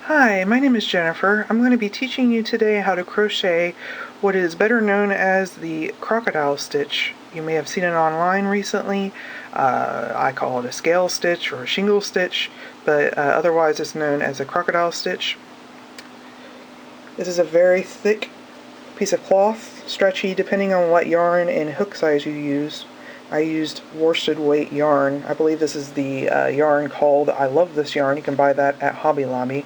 Hi, my name is Jennifer. I'm going to be teaching you today how to crochet what is better known as the crocodile stitch. You may have seen it online recently. I call it a scale stitch or a shingle stitch, but otherwise it's known as a crocodile stitch. This is a very thick piece of cloth, stretchy depending on what yarn and hook size you use. I used worsted weight yarn. I believe this is the yarn called I Love This Yarn. You can buy that at Hobby Lobby.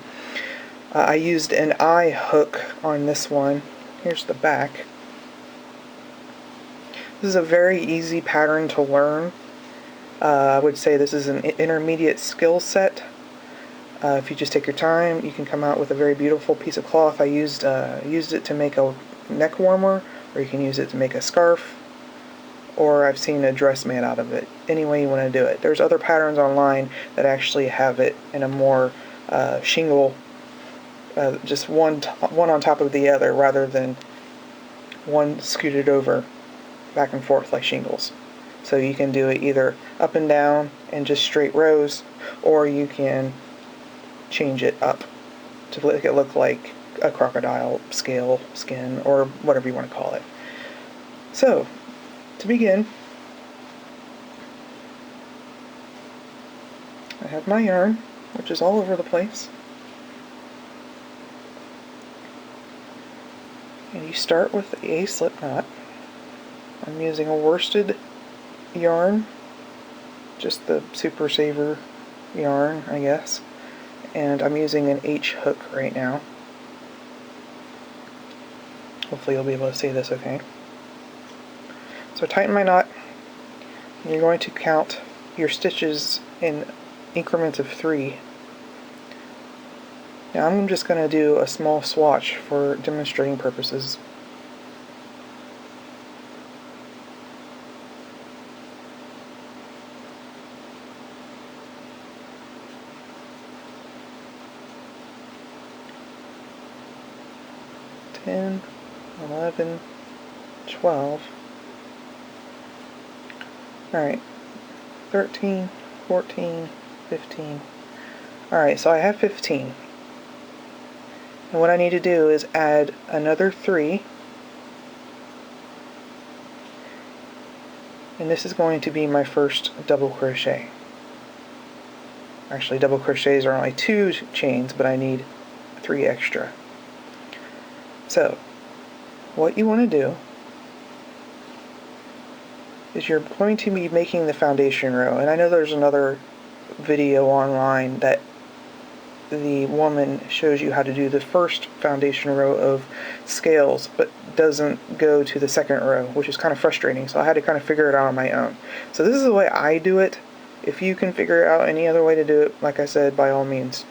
I used an eye hook on this one. Here's the back. This is a very easy pattern to learn. I would say this is an intermediate skill set. If you just take your time, you can come out with a very beautiful piece of cloth. I used it to make a neck warmer, or you can use it to make a scarf, or I've seen a dress made out of it. Any way you want to do it. There's other patterns online that actually have it in a more shingle, just one on top of the other, rather than one scooted over back and forth like shingles. So you can do it either up and down and just straight rows, or you can change it up to make it look like a crocodile scale skin, or whatever you want to call it. So, to begin, I have my yarn, which is all over the place. And you start with a slip knot. I'm using a worsted yarn, just the Super Saver yarn, I guess. And I'm using an H hook right now. Hopefully you'll be able to see this okay. So tighten my knot. And you're going to count your stitches in increments of 3. Now I'm just going to do a small swatch for demonstrating purposes. Ten, 11, 12. Alright, 13, 14, 15. Alright, so I have 15. And what I need to do is add another 3. And this is going to be my first double crochet. Actually, double crochets are only 2 chains, but I need 3 extra. So, what you want to do is you're going to be making the foundation row. And I know there's another video online that the woman shows you how to do the first foundation row of scales, but doesn't go to the second row, which is kind of frustrating. So I had to kind of figure it out on my own. So this is the way I do it. If you can figure out any other way to do it, like I said, by all means.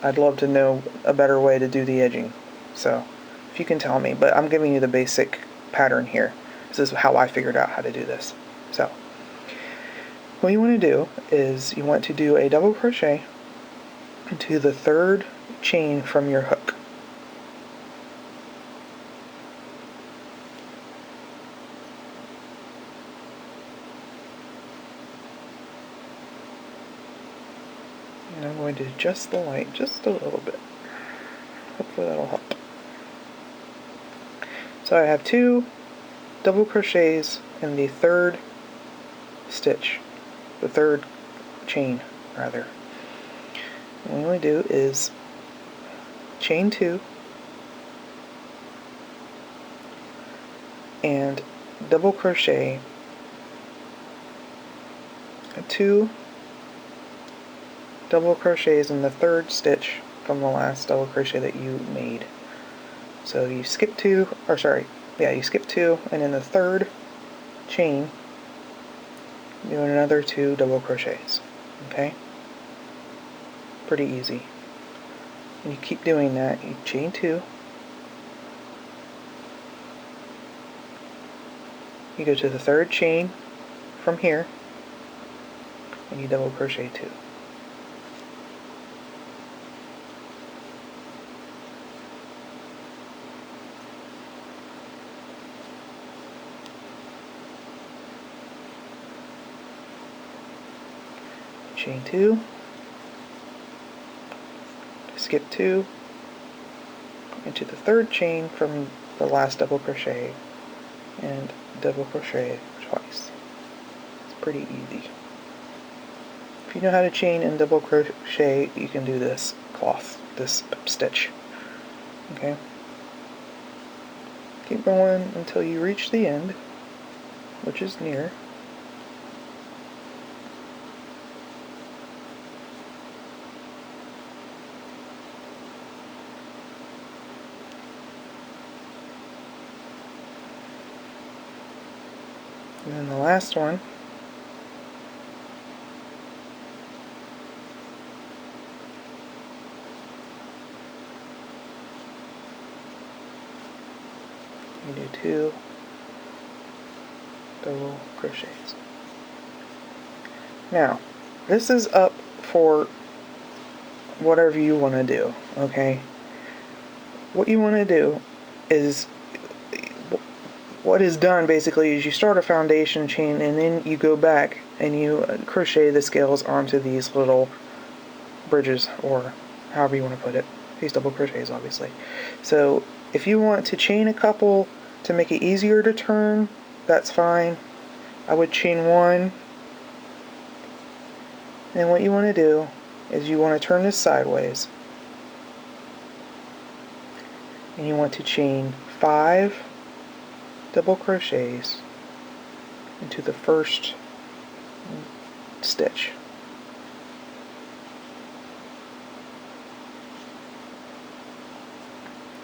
I'd love to know a better way to do the edging. So if you can tell me, but I'm giving you the basic pattern here. This is how I figured out how to do this. So what you want to do is you want to do a double crochet into the 3rd chain from your hook. And I'm going to adjust the light just a little bit. Hopefully that'll help. So I have 2 double crochets in the 3rd stitch, the 3rd chain rather. And what you want to do is chain 2 and double crochet 2 double crochets in the 3rd stitch from the last double crochet that you made. So you skip 2, or sorry, yeah, you skip 2, and in the 3rd chain, do another 2 double crochets. Okay? Pretty easy. And you keep doing that. You chain 2. You go to the 3rd chain from here, and you double crochet 2. Chain 2, skip 2 into the third chain from the last double crochet and double crochet twice. It's pretty easy. If you know how to chain and double crochet, you can do this cloth, this stitch. Okay? Keep going until you reach the end, which is near. And then the last one, you do 2 double crochets. Now, this is up for whatever you want to do, okay? What you want to do is, what is done basically is you start a foundation chain and then you go back and you crochet the scales onto these little bridges, or however you want to put it, these double crochets obviously. So if you want to chain a couple to make it easier to turn, that's fine. I would chain 1, and what you want to do is you want to turn this sideways and you want to chain 5 double crochets into the first stitch.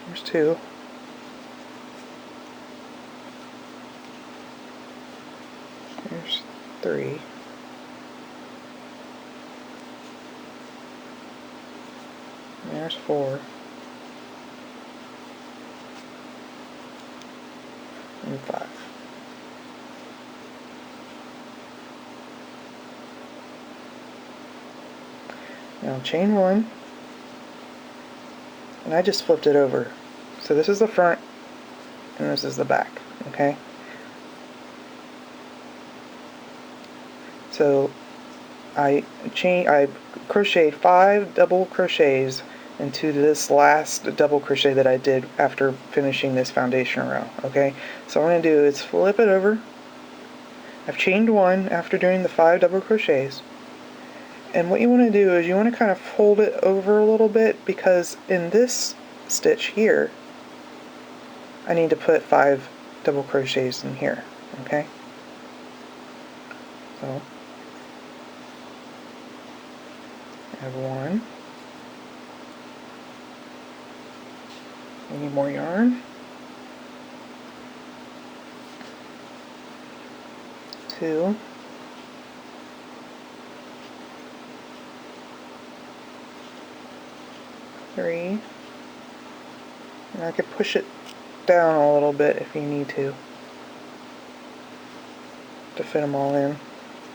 There's 2. There's 3. There's 4. And 5. Now chain 1, and I just flipped it over. So this is the front and this is the back, okay? So I crocheted 5 double crochets into this last double crochet that I did after finishing this foundation row, okay? So what I'm going to do is flip it over. I've chained 1 after doing the 5 double crochets. And what you want to do is you want to kind of fold it over a little bit, because in this stitch here, I need to put 5 double crochets in here, okay? So I have 1. I need more yarn. 2. 3. And I could push it down a little bit if you need to fit them all in.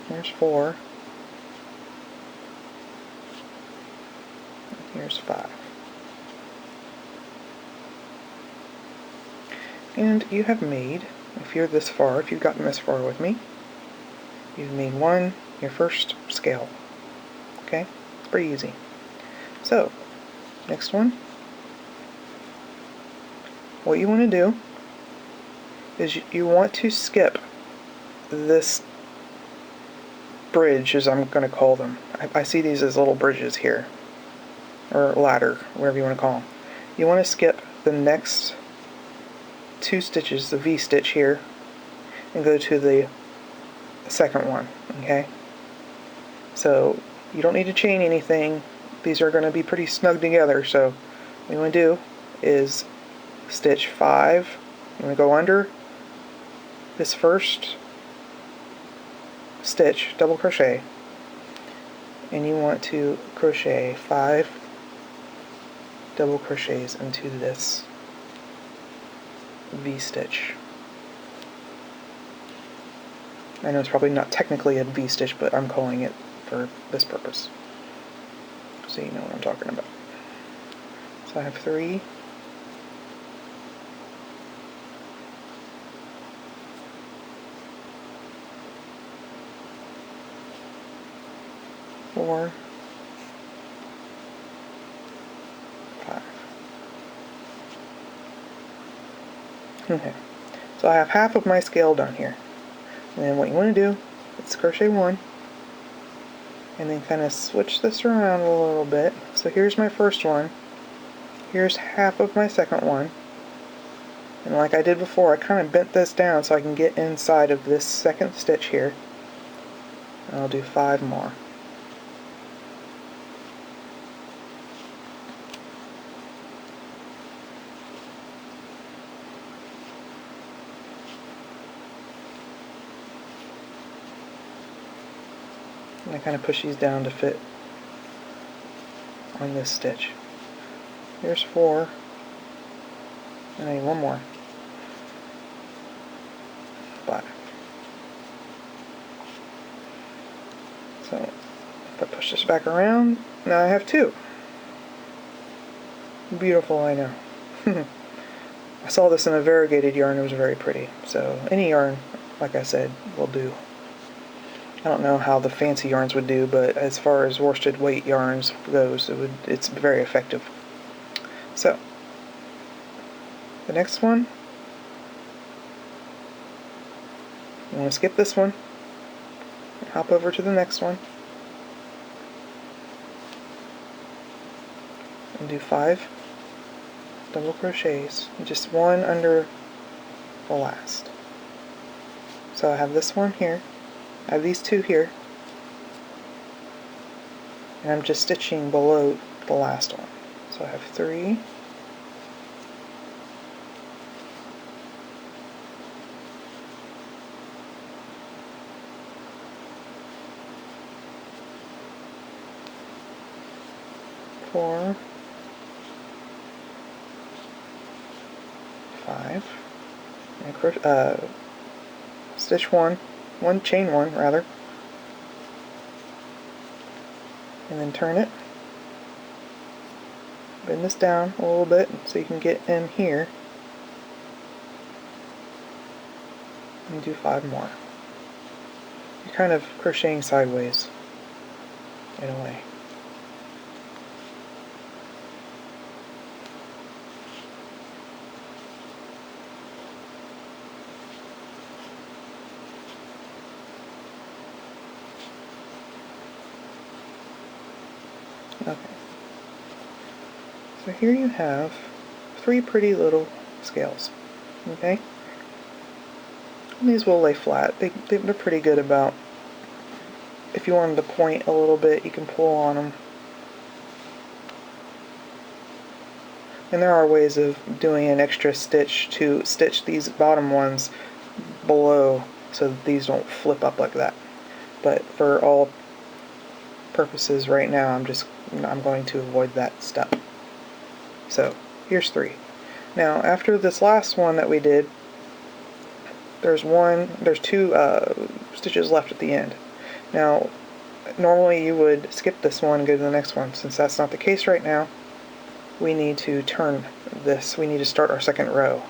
Here's 4. Here's 5. And you have made, if you're this far, if you've gotten this far with me, you've made your first scale. Okay? It's pretty easy. So, next one. What you want to do is you want to skip this bridge, as I'm going to call them. I see these as little bridges here, or ladder, whatever you want to call them. You want to skip the next 2 stitches, the V stitch here, and go to the second one, okay? So you don't need to chain anything. These are going to be pretty snug together, so what you want to do is stitch 5. You want to go under this first stitch, double crochet, and you want to crochet 5 double crochets into this V stitch. I know it's probably not technically a V stitch, but I'm calling it for this purpose, so you know what I'm talking about. So I have 3. 4. Okay, so I have half of my scale done here. And then what you want to do is crochet one, and then kind of switch this around a little bit. So here's my first one, here's half of my second one, and like I did before, I kind of bent this down so I can get inside of this second stitch here. And I'll do 5 more. And I kind of push these down to fit on this stitch. Here's 4, and I need one more. 5. So if I push this back around, now I have 2. Beautiful, I know. I saw this in a variegated yarn. It was very pretty. So any yarn, like I said, will do. I don't know how the fancy yarns would do, but as far as worsted weight yarns goes, it's very effective. So the next one, you want to skip this one and hop over to the next one and do 5 double crochets, just one under the last. So I have this one here, I have these 2 here, and I'm just stitching below the last one. So I have 3, 4, 5, and stitch one, chain one rather, and then turn it, bend this down a little bit so you can get in here, and do 5 more. You're kind of crocheting sideways in a way. Okay, so here you have 3 pretty little scales, okay? And these will lay flat. They're pretty good about, if you wanted to point a little bit, you can pull on them. And there are ways of doing an extra stitch to stitch these bottom ones below so that these don't flip up like that. But for all purposes right now, I'm going to avoid that step. So here's 3. Now after this last one that we did, there's 2 stitches left at the end. Now normally you would skip this one and go to the next one. Since that's not the case right now, we need to turn this. We need to start our second row.